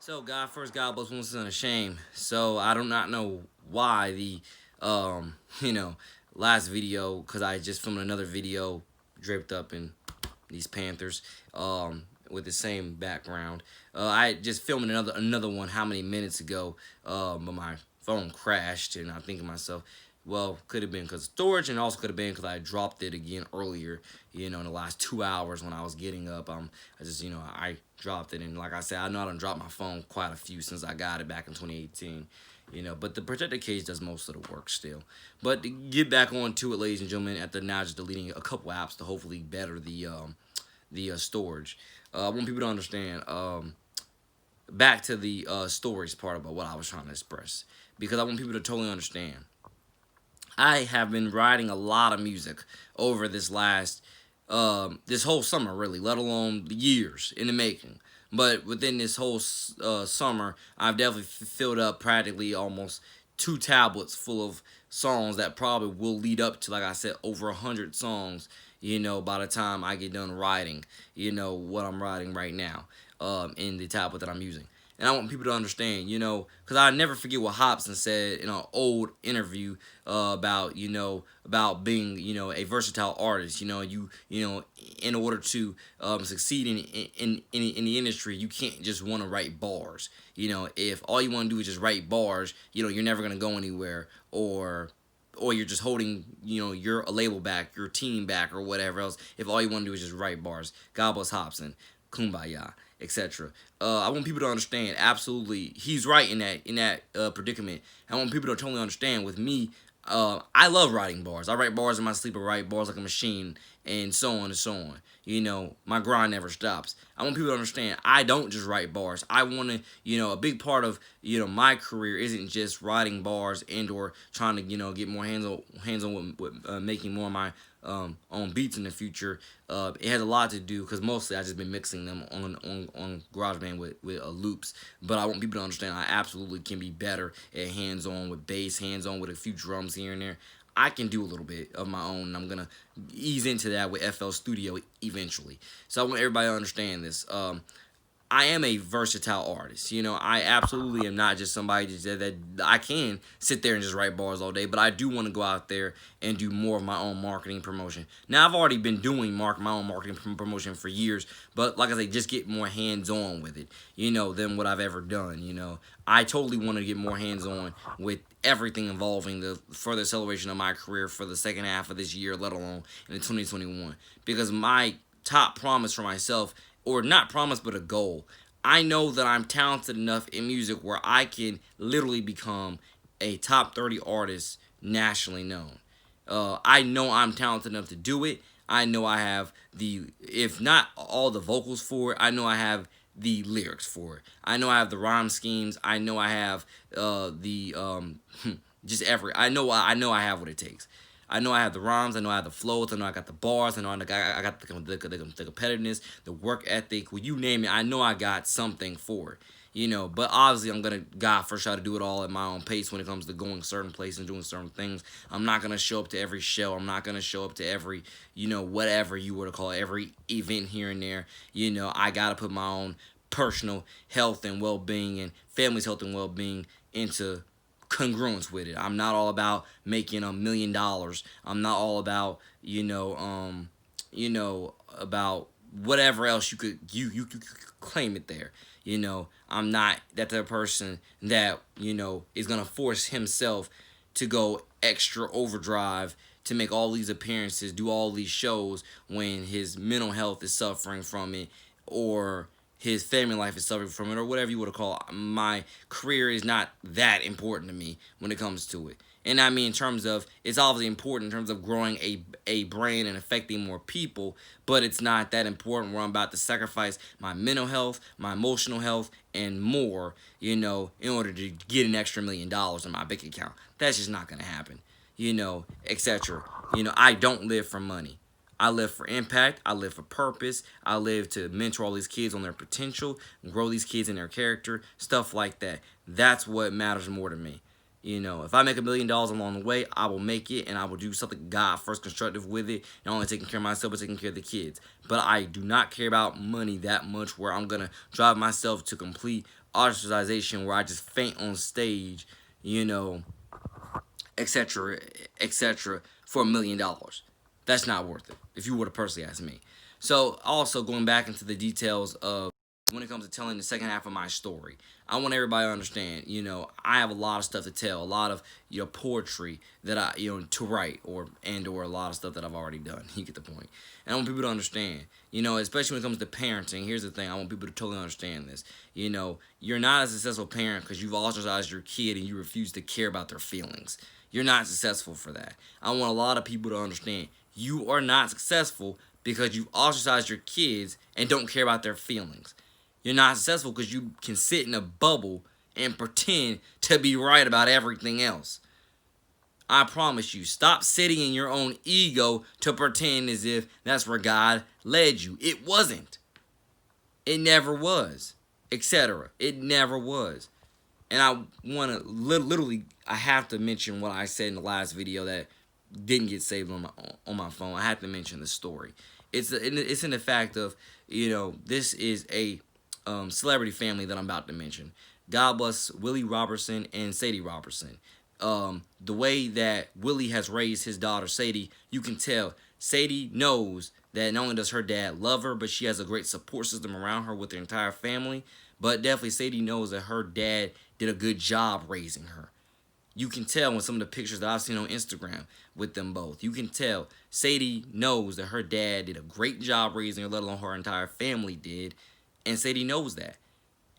So God first, God bless one son of shame. So I do not know why the um you know last video, because I just filmed another video draped up in these Panthers with the same background. I just filmed another one how many minutes ago, but my phone crashed, and I think to myself, well, could have been because of storage, and also could have been because I dropped it again earlier. In the last 2 hours when I was getting up, I just I dropped it, and like I said, I know I done dropped my phone quite a few since I got it back in 2018. But the protected case does most of the work still. But to get back on to it, ladies and gentlemen, after now just deleting a couple apps to hopefully better the storage. I want people to understand. Back to the storage part about what I was trying to express, because I want people to totally understand. I have been writing a lot of music over this whole summer, really, let alone the years in the making. But within this whole summer, I've definitely filled up practically almost two tablets full of songs that probably will lead up to, like I said, over 100 songs. By the time I get done writing, what I'm writing right now, in the tablet that I'm using. And I want people to understand, because I never forget what Hobson said in an old interview about being, a versatile artist. In order to succeed in the industry, you can't just want to write bars. If all you want to do is just write bars, you're never gonna go anywhere, or you're just holding, your label back, your team back, or whatever else. If all you want to do is just write bars, God bless Hobson, Kumbaya, etc. I want people to understand. Absolutely, he's right in that predicament. I want people to totally understand. With me, I love writing bars. I write bars in my sleep. I write bars like a machine, and so on and so on. My grind never stops. I want people to understand. I don't just write bars. I want to, a big part of my career isn't just writing bars and/or trying to get more hands on with making more of my on beats in the future. It has a lot to do because mostly I just been mixing them on GarageBand with loops. But I want people to understand I absolutely can be better at hands on with bass, hands on with a few drums here and there. I can do a little bit of my own, and I'm gonna ease into that with FL Studio eventually. So I want everybody to understand this. I am a versatile artist. I absolutely am not just somebody that I can sit there and just write bars all day, but I do want to go out there and do more of my own marketing promotion. Now, I've already been doing my own marketing promotion for years, but like I say, just get more hands-on with it, than what I've ever done. I totally want to get more hands-on with everything involving the further acceleration of my career for the second half of this year, let alone in 2021, because my top promise for myself, or not promise but a goal, I know that I'm talented enough in music where I can literally become a top 30 artist nationally known. I know I'm talented enough to do it. I know I have if not all the vocals for it, I know I have the lyrics for it. I know I have the rhyme schemes. I know I have the just I know I have what it takes. I know I have the rhymes. I know I have the flows. I know I got the bars. I know I got the competitiveness, the work ethic. Well, you name it, I know I got something for it. But obviously I'm gonna God first try to do it all at my own pace when it comes to going certain places and doing certain things. I'm not gonna show up to every show. I'm not gonna show up to every whatever you were to call it, every event here and there. I gotta put my own personal health and well-being and family's health and well-being into congruence with it. I'm not all about making $1 million. I'm not all about about whatever else you could claim it there. I'm not that type of person that is gonna force himself to go extra overdrive to make all these appearances, do all these shows when his mental health is suffering from it, or his family life is suffering from it, or whatever you want to call it. My career is not that important to me when it comes to it. And I mean, in terms of, it's obviously important in terms of growing a brand and affecting more people, but it's not that important where I'm about to sacrifice my mental health, my emotional health, and more, in order to get an extra $1 million in my bank account. That's just not going to happen, etc. I don't live for money. I live for impact. I live for purpose. I live to mentor all these kids on their potential, grow these kids in their character, stuff like that. That's what matters more to me. You know, if I make $1 million along the way, I will make it, and I will do something God first constructive with it, not only taking care of myself, but taking care of the kids. But I do not care about money that much where I'm going to drive myself to complete ostracization where I just faint on stage, you know, etc., etc., for $1 million. That's not worth it, if you were to personally ask me. So, also going back into the details of when it comes to telling the second half of my story, I want everybody to understand, you know, I have a lot of stuff to tell, a lot of, you know, poetry that I, you know, to write, or a lot of stuff that I've already done. You get the point. And I want people to understand, you know, especially when it comes to parenting. Here's the thing, I want people to totally understand this. You know, you're not a successful parent because you've ostracized your kid and you refuse to care about their feelings. You're not successful for that. I want a lot of people to understand you are not successful because you've ostracized your kids and don't care about their feelings. You're not successful because you can sit in a bubble and pretend to be right about everything else. I promise you, stop sitting in your own ego to pretend as if that's where God led you. It wasn't. It never was. Etc. It never was. And I want to literally, I have to mention what I said in the last video that didn't get saved on my phone. I have to mention the story. It's in the fact of, you know, this is a celebrity family that I'm about to mention. God bless Willie Robertson and Sadie Robertson. The way that Willie has raised his daughter Sadie, you can tell Sadie knows that not only does her dad love her, but she has a great support system around her with her entire family. But definitely Sadie knows that her dad did a good job raising her. You can tell when some of the pictures that I've seen on Instagram with them both. You can tell Sadie knows that her dad did a great job raising her, let alone her entire family did. And Sadie knows that.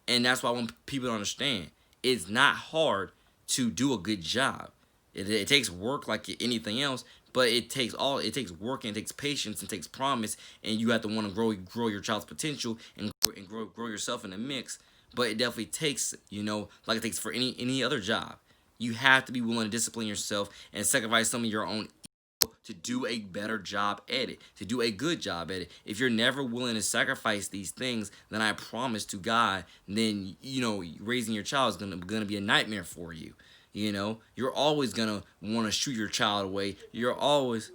And that's why I want people to understand, it's not hard to do a good job. It takes work like anything else, but it takes work and it takes patience and it takes promise, and you have to want to grow your child's potential and grow yourself in the mix. But it definitely takes, you know, like it takes for any other job. You have to be willing to discipline yourself and sacrifice some of your own to do a better job at it, to do a good job at it. If you're never willing to sacrifice these things, then I promise to God, then, you know, raising your child is gonna be a nightmare for you. You know, you're always gonna want to shoot your child away. You're always